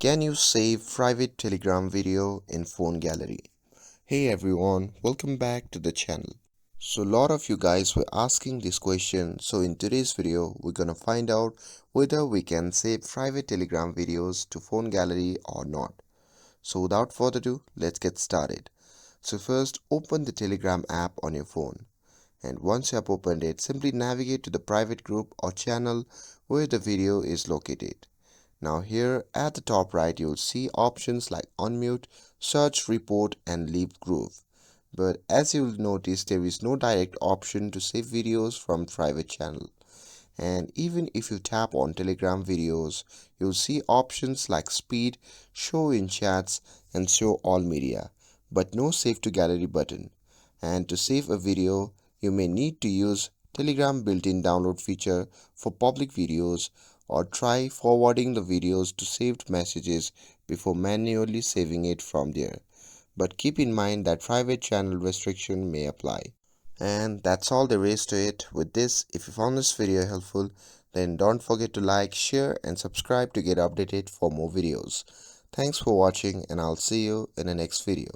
Can you save private Telegram video in phone gallery? Hey everyone, welcome back to the channel. So a lot of you guys were asking this question, so in today's video we're gonna find out whether we can save private Telegram videos to phone gallery or not. So without further ado, let's get started. So first open the Telegram app on your phone, and once you have opened it, simply navigate to the private group or channel where the video is located. Now here at the top right you'll see options like unmute, search, report and leave group. But as you'll notice, there is no direct option to save videos from private channel. And even if you tap on Telegram videos, you'll see options like speed, show in chats and show all media, but no save to gallery button. And to save a video, you may need to use Telegram built-in download feature for public videos, or try forwarding the videos to saved messages before manually saving it from there. But keep in mind that private channel restriction may apply. And that's all there is to it. With this, if you found this video helpful, then don't forget to like, share and subscribe to get updated for more videos. Thanks for watching, and I'll see you in the next video.